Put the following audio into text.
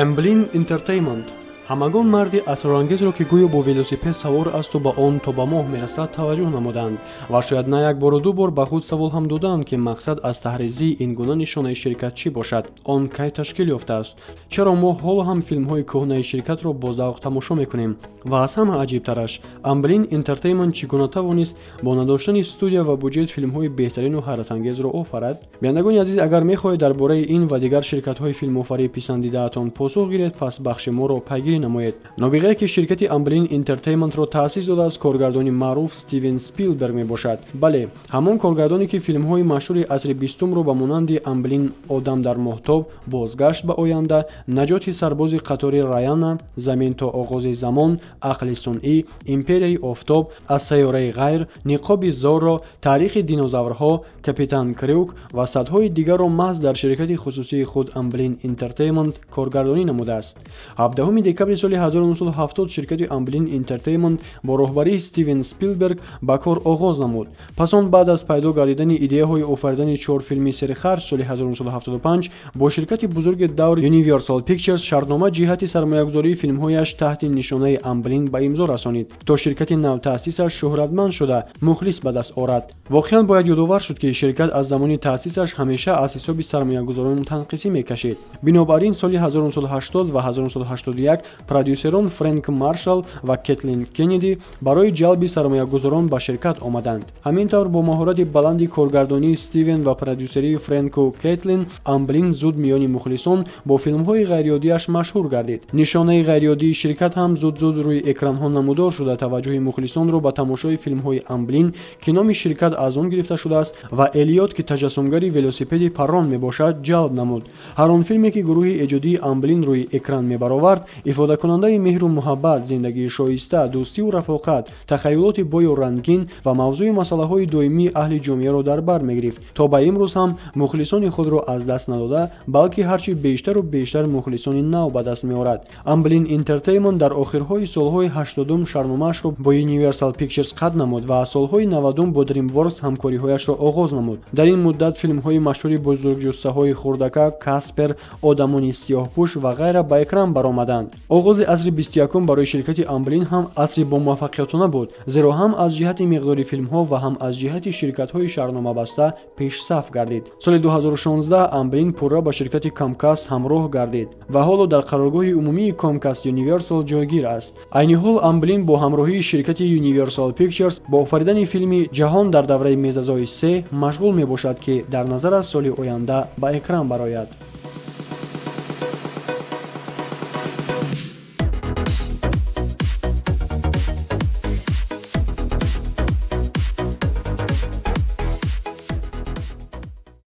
Эмблин Entertainment ҳамагон марди асрорангезро ки гӯё бо велосипед савор асту ба он то ба моҳ мерасад таваҷҷӯҳ намуданд ва шояд на як бору ду бор ба худ савол ҳам доданд ки мақсад аз таҳризии ин гуна нишонаи ширкат чӣ бошад, он кай ташкил ёфтааст, чаро мо ҳоло ҳам филмҳои кӯҳнаи ширкатро бо завқ тамошо мекунем ва аз ҳама аҷибтараш Amblin Entertainment чӣ гуна тавонист бо надоштани студия ва буҷет филмҳои беҳтарину ҳайратангезро офарад. Бинандагони азиз, агар мехоҳед дар бораи ин ва дигар ширкатҳои филмофарӣ писандидаатон посух гиред, пас бахши моро пайгирӣ намоед. Нобиғае ки ширкати Amblin Entertainment-ро таъсис додааст коргардони маъруф Стивен Спилберг мебошад. Бале, ҳамон коргардоне ки филмҳои машҳури асри 20-ро ба монанди Amblin, Одам дар моҳтоб, Бозгашт ба оянда, Наҷоти сарбози қатори Раяна, Замин то оғози замон, Ақли сунъӣ, Империяи офтоб, Аз сайёраи ғайр, Ниқоби Зорро, Таърихи динозаврҳо, Капитан Крюк ва садҳои дигарро маҳз дар ширкати хусусии худ Amblin Entertainment коргардонӣ намудааст. 17 декабри соли 1970 ширкати Amblin Entertainment бо роҳбарии Стивен Спилберг ба кор оғоз намуд. Пас он баъд аз пайдо гардидани идеяҳои офаридани 4 филми серихарҷ соли 1975 бо ширкати бузурги давр Universal Pictures шартнома ҷиҳати сармоягузории филмҳояш таҳти нишонаи Amblin ба имзо расонид, то ширкати навтаъсисаш шӯҳратманд шуда мухлис ба даст орад. Воқеан бояд ёдовар шуд ки ширкат аз замони таъсисаш ҳамеша аз ҳисоби сармоягузорон танқисӣ мекашид. Бинобар ин соли 1980 ва 1981 продюсерон Фрэнк Маршалл ва Кетлин Кеннеди барои ҷалби сармоягузорон ба ширкат омаданд. Ҳамин тавр бо маҳорати баланди коргардонии Стивен ва продюсерии Фрэнку Кетлин, Amblin зуд миёни мухлисон бо филмҳои ғайриоддиаш машҳур гардид. Нишонаи ғайриоддии ширкат ҳам зуд рӯи экранҳо намудор шуда таваҷҷӯҳи мухлисонро ба тамошои филмҳои Amblin ки номи ширкат аз он гирифта шудааст ва Элиот ки таҷассумгари велосипеди паррон мебошад ҷалб намуд. Ҳар он филме ки гурӯҳи эҷодии Amblin рӯи экран мебаровард, ифодакунандаи меҳру муҳаббат, зиндагии шоиста, дӯстиву рафоқат, тахайюлоти бою рангин ва мавзӯи масъалаҳои доимии аҳли ҷомеаро дар бар мегирифт. То ба имрӯз ҳам мухлисони худро аз даст надода, балки ҳарчи бештару бештар мухлисони нав ба даст меорад. Amblin Entertainment дар охирҳои солҳои 80 шарномаашро бо Universal Pictures қатъ намуд ва аз солҳои 90 бо DreamWorks ҳамкориҳояшро оғоз намуд. Дар ин муддат филмҳои машҳури бузургҷуссаҳои Хурдака, Каспер, Одамони сиёҳпӯш ва ғайра ба экран баромаданд. Оғози асри 21 барои ширкати Amblin ҳам асри бомуваффақиятона буд, зеро ҳам аз ҷиҳати миқдори филмҳо ва ҳам аз ҷиҳати ширкатҳои шарҳномабаста пешсаф гардид. Соли 2016 Amblin пурра ба ширкати Comcast ҳамроҳ гардид ва ҳоло дар қароргоҳи умумии Comcast Universal ҷойгир аст. Айни ҳол Amblin бо ҳамроҳии ширкати Universal Pictures бо офаридани филми Ҷаҳон дар давраи мезазои 3 машғул мебошад ки дар назар аз соли оянда ба экран барояд.